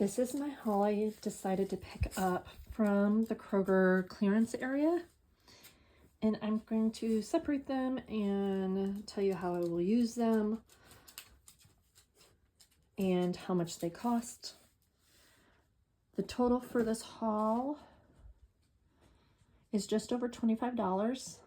This is my haul I decided to pick up from the Kroger clearance area. And I'm going to separate them and tell you how I will use them and how much they cost. The total for this haul is just over $25.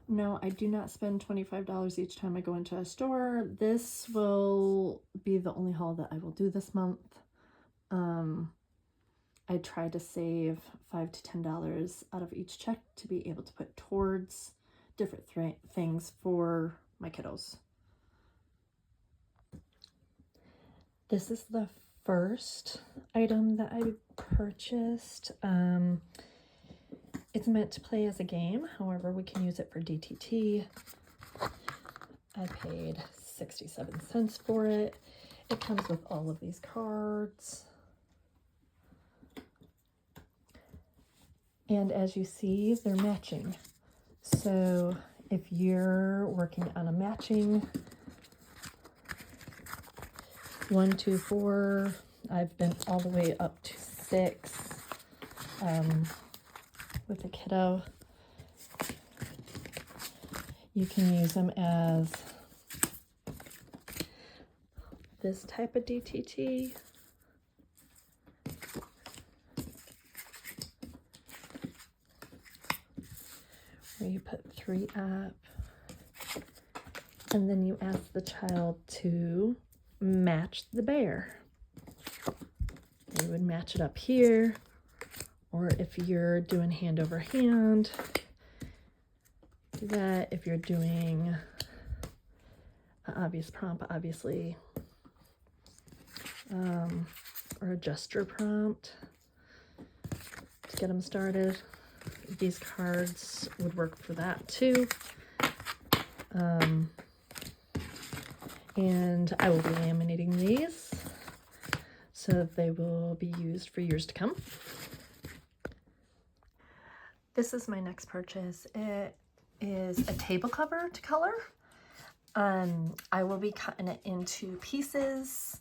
No, I do not spend $25 each time I go into a store. This will be the only haul that I will do this month. I try to save $5 to $10 out of each check to be able to put towards different things for my kiddos. This is the first item that I purchased. It's meant to play as a game, however, we can use it for DTT. I paid 67 cents for it. It comes with all of these cards. And as you see, they're matching. So if you're working on a matching 1, 2, 4, I've been all the way up to 6 with a kiddo. You can use them as this type of DTT. Where you put 3 up, and then you ask the child to match the bear. You would match it up here, or if you're doing hand over hand, do that. If you're doing an obvious prompt, obviously, or a gesture prompt to get them started. These cards would work for that too. And I will be laminating these so that they will be used for years to come. This is my next purchase. It is a table cover to color. I will be cutting it into pieces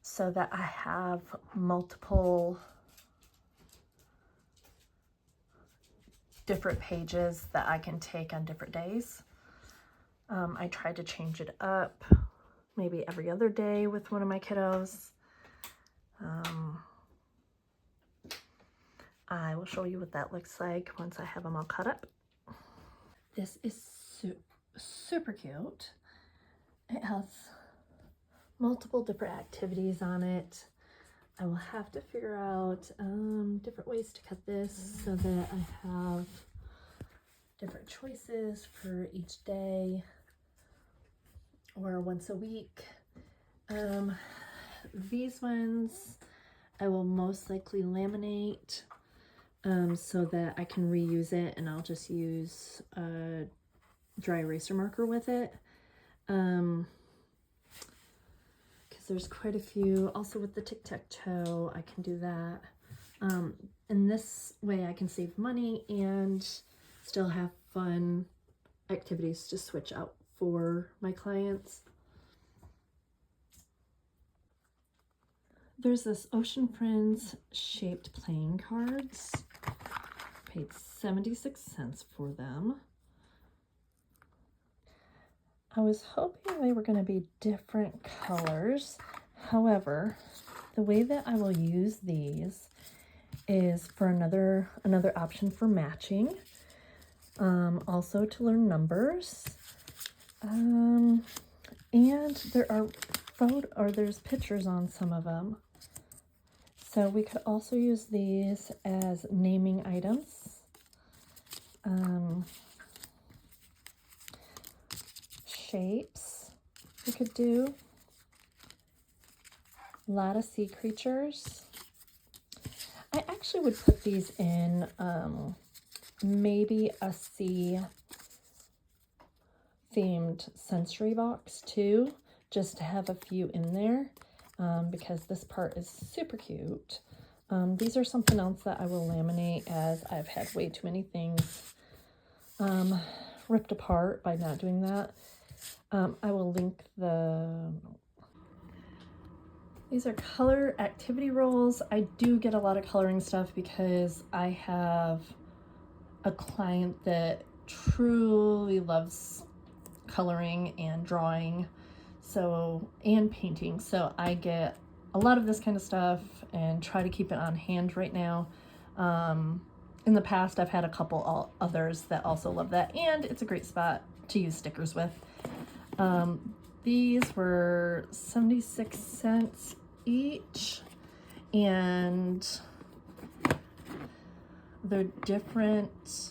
so that I have multiple different pages that I can take on different days. I tried to change it up maybe every other day with one of my kiddos. I will show you what that looks like once I have them all cut up. This is super cute. It has multiple different activities on it. I will have to figure out different ways to cut this so that I have different choices for each day or once a week. These ones I will most likely laminate so that I can reuse it, and I'll just use a dry eraser marker with it. There's quite a few. Also with the tic-tac-toe, I can do that. And this way I can save money and still have fun activities to switch out for my clients. There's this Ocean Friends shaped playing cards. Paid 76 cents for them. I was hoping they were going to be different colors. However, the way that I will use these is for another option for matching. Also to learn numbers. And there are there's pictures on some of them. So we could also use these as naming items. Shapes we could do. A lot of sea creatures. I actually would put these in maybe a sea themed sensory box too, just to have a few in there, because this part is super cute. These are something else that I will laminate, as I've had way too many things ripped apart by not doing that. I will link the These are color activity rolls. I do get a lot of coloring stuff because I have a client that truly loves coloring and drawing, so, and painting. So I get a lot of this kind of stuff and try to keep it on hand right now. In the past, I've had a couple others that also love that, and it's a great spot to use stickers with. These were 76 cents each, and they're different.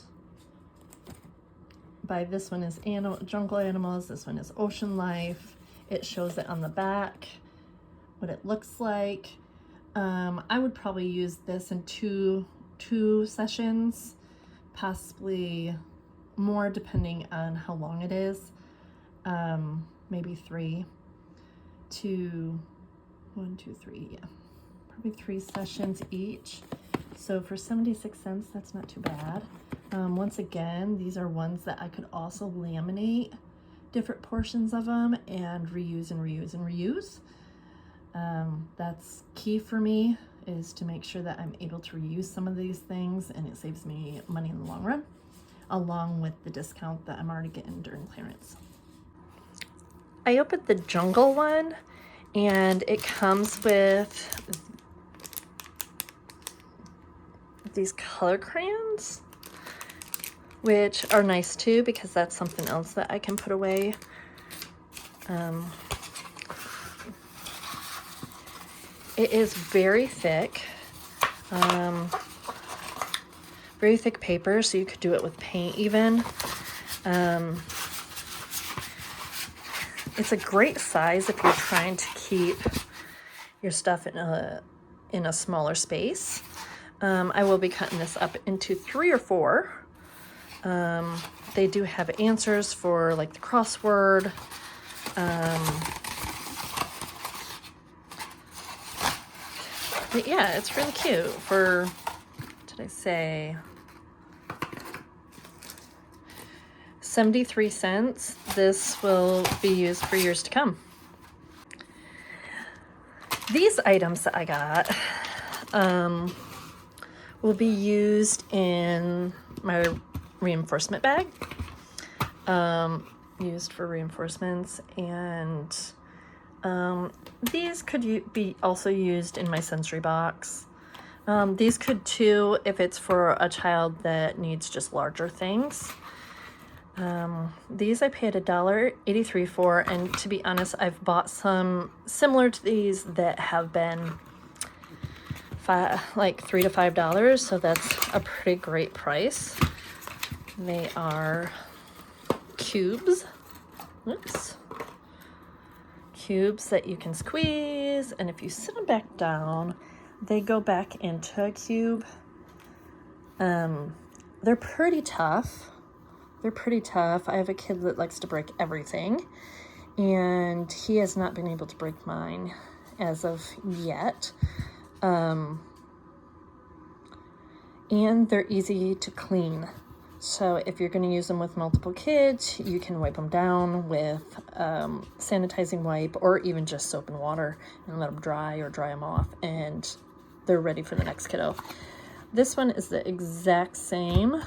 This one is jungle animals, this one is ocean life. It shows it on the back, what it looks like. I would probably use this in two sessions, possibly more depending on how long it is. Maybe 3 to 1, 2, 3, yeah, probably 3 sessions each. So for 76 cents, that's not too bad. Once again, these are ones that I could also laminate different portions of them and reuse and reuse and reuse. That's key for me, is to make sure that I'm able to reuse some of these things, and it saves me money in the long run, along with the discount that I'm already getting during clearance. I opened the jungle one, and it comes with these color crayons, which are nice too, because that's something else that I can put away. It is very thick, very thick paper, so you could do it with paint even. It's a great size if you're trying to keep your stuff in a smaller space. I will be cutting this up into 3 or 4. They do have answers for like the crossword. But yeah, it's really cute. For, what did I say? 73 cents. This will be used for years to come. These items that I got will be used in my reinforcement bag, used for reinforcements, and these could be also used in my sensory box. These could too if it's for a child that needs just larger things. These I paid $1.83 for, and to be honest, I've bought some similar to these that have been like $3 to $5, so that's a pretty great price. They are cubes. Oops. Cubes that you can squeeze, and if you sit them back down, they go back into a cube. They're pretty tough. I have a kid that likes to break everything, and he has not been able to break mine as of yet. And they're easy to clean. So if you're going to use them with multiple kids, you can wipe them down with sanitizing wipe, or even just soap and water, and let them dry or dry them off, and they're ready for the next kiddo. This one is the exact same.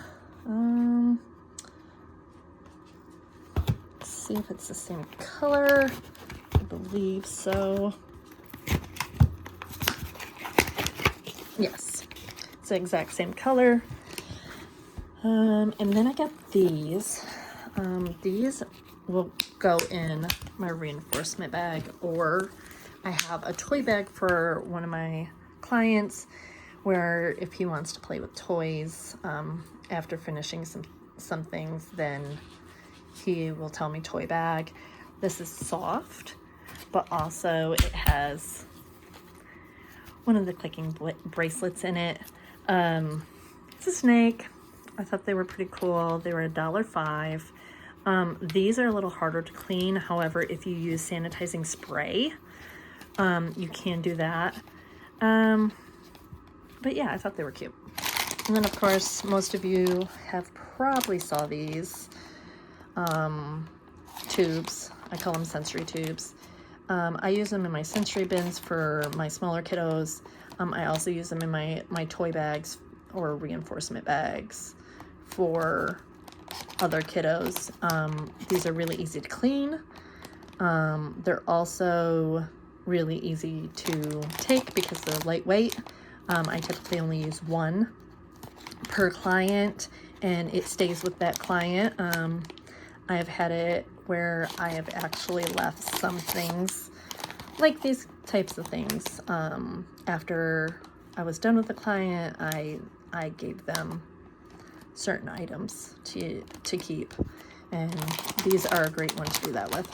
Let's see if it's the same color. I believe so. Yes, it's the exact same color. And then I got these. These will go in my reinforcement bag, or I have a toy bag for one of my clients where if he wants to play with toys after finishing some things, then he will tell me toy bag. This is soft, but also it has one of the clicking bracelets in it. It's a snake. I thought they were pretty cool. They were $1.05. These are a little harder to clean. However, if you use sanitizing spray, you can do that. But yeah, I thought they were cute. And then of course, most of you have probably saw these tubes. I call them sensory tubes. I use them in my sensory bins for my smaller kiddos. I also use them in my toy bags or reinforcement bags for other kiddos. These are really easy to clean. They're also really easy to take because they're lightweight. I typically only use one per client, and it stays with that client. I have had it where I have actually left some things, like these types of things, after I was done with the client. I gave them certain items to keep, and these are a great one to do that with.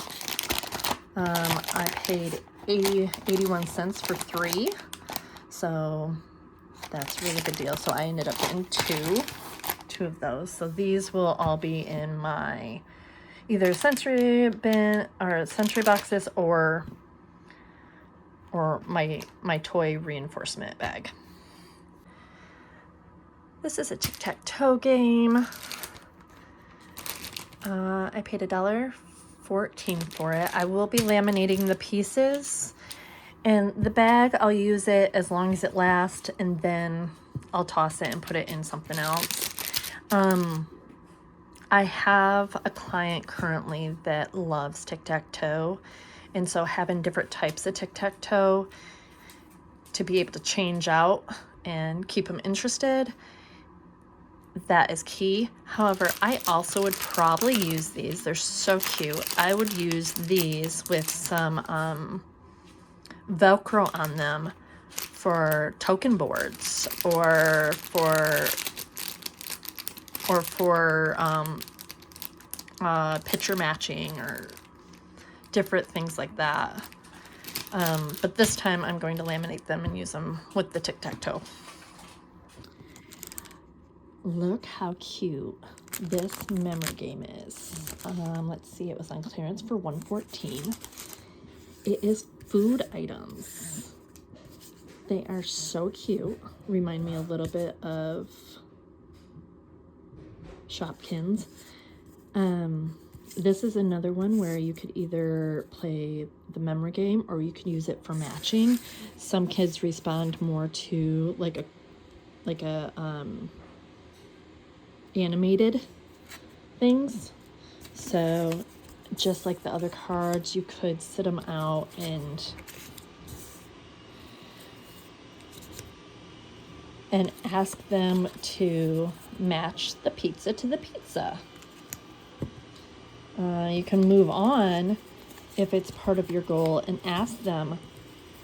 I paid 81 cents for 3, so that's a really good deal. So I ended up getting two of those. So these will all be in my either sensory bin or sensory boxes or my toy reinforcement bag. This is a tic-tac-toe game. I paid $1.14 for it. I will be laminating the pieces, and the bag, I'll use it as long as it lasts, and then I'll toss it and put it in something else. I have a client currently that loves tic-tac-toe, and so having different types of tic-tac-toe to be able to change out and keep them interested, that is key. However, I also would probably use these. They're so cute. I would use these with some Velcro on them for token boards or for picture matching or different things like that. But this time I'm going to laminate them and use them with the tic-tac-toe. Look how cute this memory game is. Let's see, it was on clearance for $114. It is food items. They are so cute. Remind me a little bit of Shopkins. This is another one where you could either play the memory game or you can use it for matching. Some kids respond more to like a animated things. So just like the other cards, you could sit them out and ask them to match the pizza to the pizza. You can move on if it's part of your goal and ask them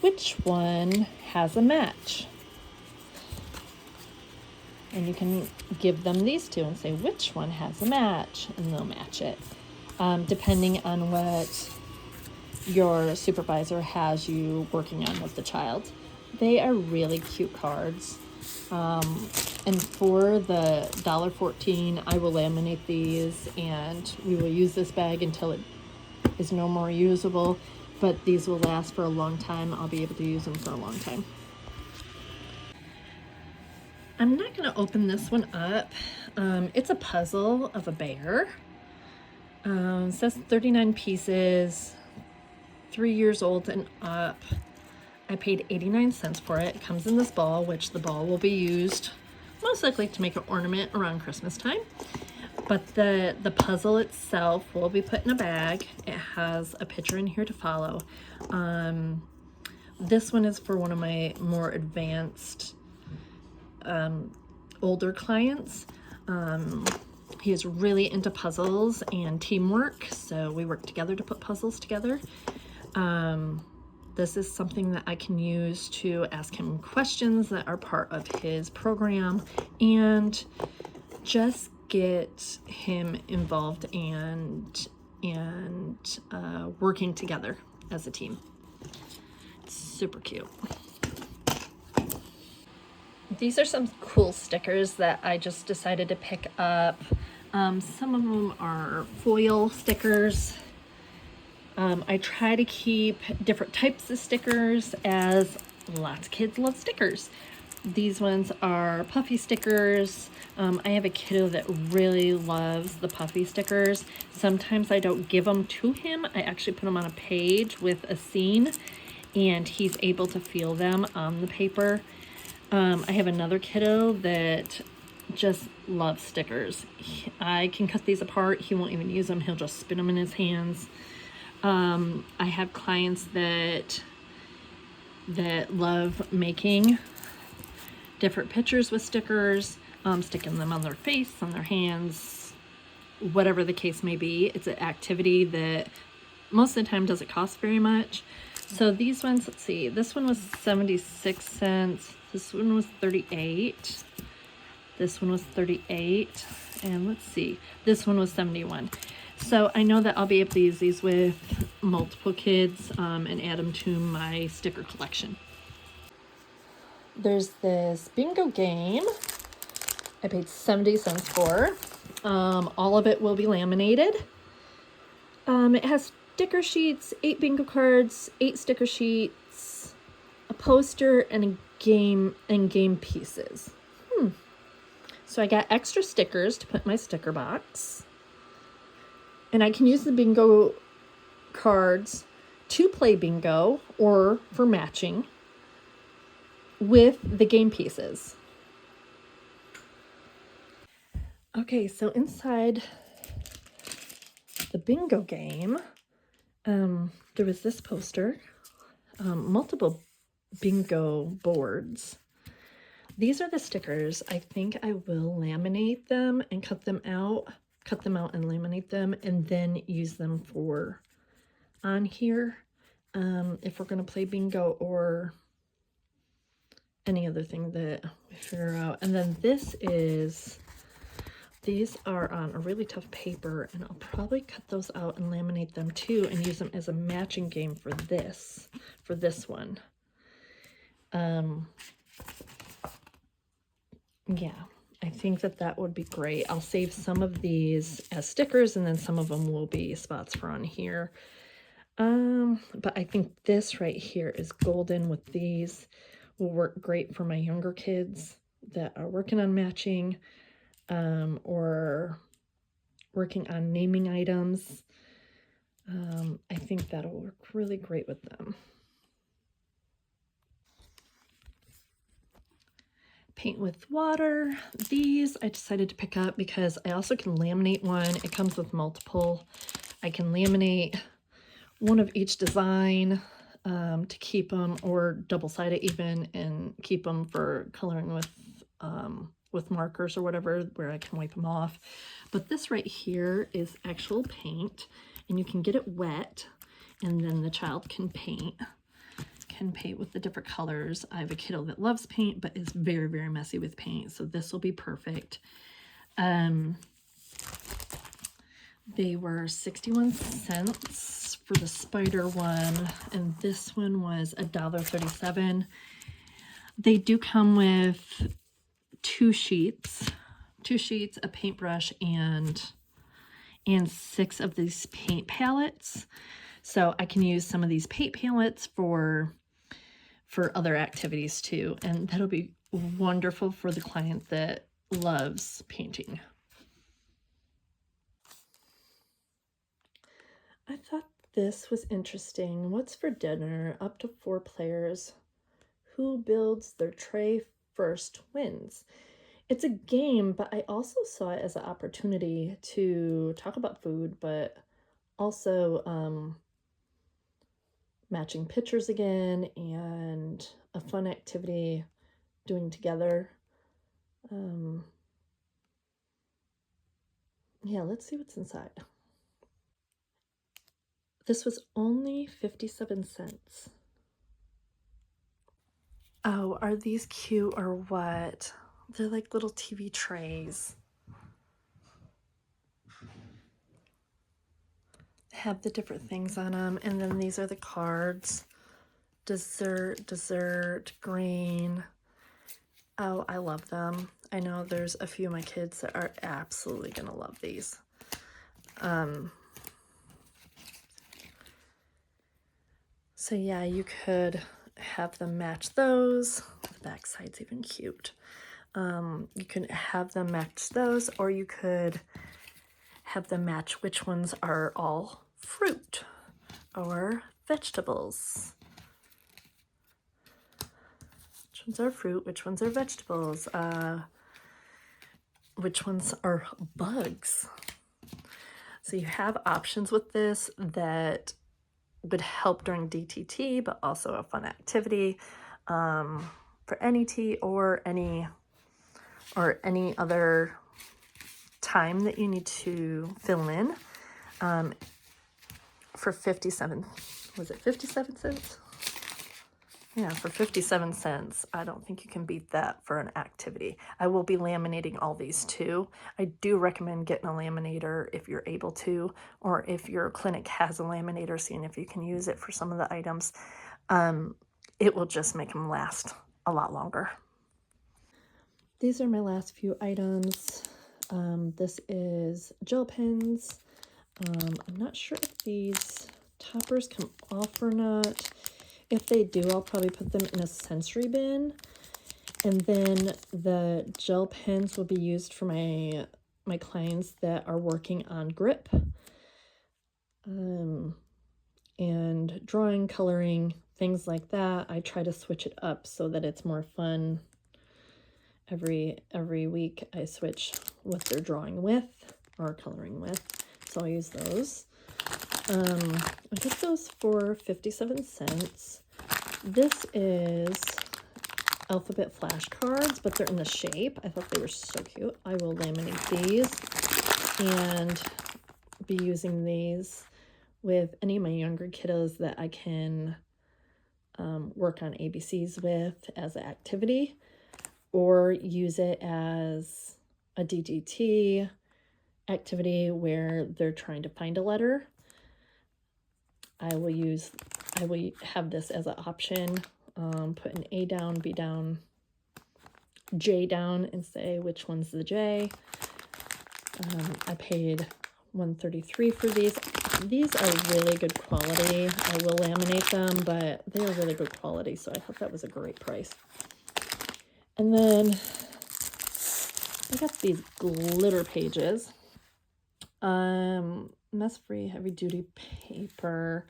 which one has a match. And you can give them these two and say which one has a match, and they'll match it. Depending on what your supervisor has you working on with the child. They are really cute cards. And for the $1.14, I will laminate these, and we will use this bag until it is no more usable, but these will last for a long time. I'll be able to use them for a long time. I'm not going to open this one up. It's a puzzle of a bear. It says 39 pieces, 3 years old and up. I paid 89 cents for it. It comes in this ball, which the ball will be used most likely to make an ornament around Christmas time. But the puzzle itself will be put in a bag. It has a picture in here to follow. This one is for one of my more advanced older clients. He is really into puzzles and teamwork, so we work together to put puzzles together. This is something that I can use to ask him questions that are part of his program and just get him involved and working together as a team. It's super cute. These are some cool stickers that I just decided to pick up. Some of them are foil stickers. I try to keep different types of stickers as lots of kids love stickers. These ones are puffy stickers. I have a kiddo that really loves the puffy stickers. Sometimes I don't give them to him. I actually put them on a page with a scene, and he's able to feel them on the paper. I have another kiddo that just loves stickers. I can cut these apart. He won't even use them. He'll just spin them in his hands. I have clients that love making different pictures with stickers, sticking them on their face, on their hands, whatever the case may be. It's an activity that most of the time doesn't cost very much. So these ones, let's see, this one was 76 cents. This one was 38. This one was 38. And let's see, this one was 71. So I know that I'll be able to use these with multiple kids and add them to my sticker collection. There's this bingo game I paid 70 cents for. All of it will be laminated. It has sticker sheets, 8 bingo cards, 8 sticker sheets, a poster, and a game and game pieces. So I got extra stickers to put in my sticker box. And I can use the bingo cards to play bingo or for matching with the game pieces. Okay, so inside the bingo game, there was this poster, multiple bingo boards. These are the stickers. I think I will laminate them and cut them out and laminate them, and then use them for on here if we're going to play bingo or any other thing that we figure out. And then these are on a really tough paper, and I'll probably cut those out and laminate them too and use them as a matching game for this one. Yeah, I think that would be great. I'll save some of these as stickers, and then some of them will be spots for on here. But I think this right here is golden with these. Will work great for my younger kids that are working on matching or working on naming items. I think that'll work really great with them. Paint with water. These I decided to pick up because I also can laminate one. It comes with multiple. I can laminate one of each design to keep them, or double-sided even, and keep them for coloring with markers or whatever, where I can wipe them off. But this right here is actual paint, and you can get it wet, and then the child can paint with the different colors. I have a kiddo that loves paint but is very, very messy with paint, so this will be perfect. They were 61 cents for the spider one, and this one was $1.37. They do come with two sheets, a paintbrush, and 6 of these paint palettes. So I can use some of these paint palettes for other activities too, and that'll be wonderful for the client that loves painting. I thought this was interesting. What's for dinner? Up to 4 players. Who builds their tray first wins. It's a game, but I also saw it as an opportunity to talk about food, but also matching pictures again, and a fun activity doing together. Yeah, let's see what's inside. This was only 57 cents. Oh, are these cute or what? They're like little TV trays. Have the different things on them, and then these are the cards. Dessert, green. Oh, I love them. I know there's a few of my kids that are absolutely gonna love these. So yeah, you could have them match those. back side's even cute. You can have them match those, or you could have them match which ones are all fruit or vegetables. Which ones are fruit, which ones are vegetables, which ones are bugs. So you have options with this that would help during DTT, but also a fun activity for any T or any other time that you need to fill in. For 57, was it 57 cents? Yeah, for 57 cents. I don't think you can beat that for an activity. I will be laminating all these too. I do recommend getting a laminator if you're able to, or if your clinic has a laminator, seeing if you can use it for some of the items. It will just make them last a lot longer. These are my last few items. This is gel pens. I'm not sure if these toppers come off or not. If they do, I'll probably put them in a sensory bin. And then the gel pens will be used for my clients that are working on grip. And drawing, coloring, things like that. I try to switch it up so that it's more fun. Every week I switch what they're drawing with or coloring with. So I'll use those. I got those for 57 cents. This is alphabet flashcards, but they're in the shape. I thought they were so cute. I will laminate these and be using these with any of my younger kiddos that I can work on ABCs with as an activity, or use it as a DTT activity where they're trying to find a letter. I will have this as an option. Put an A down, B down, J down, and say which one's the J. I paid $1.33 for these. These are really good quality. I will laminate them, but they are really good quality, so I thought that was a great price. And then I got these glitter pages. Mess-free heavy-duty paper.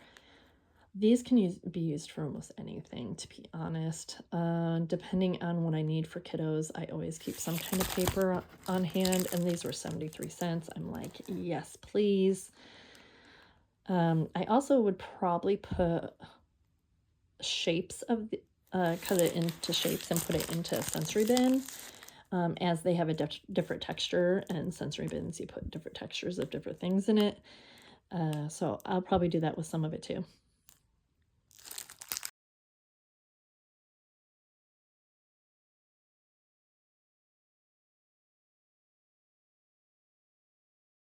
These can be used for almost anything, to be honest. Depending on what I need for kiddos, I always keep some kind of paper on hand, and these were 73 cents. I'm like, yes, please. I also would probably put shapes of the, cut it into shapes and put it into a sensory bin, as they have a different texture, and sensory bins, you put different textures of different things in it. So I'll probably do that with some of it too.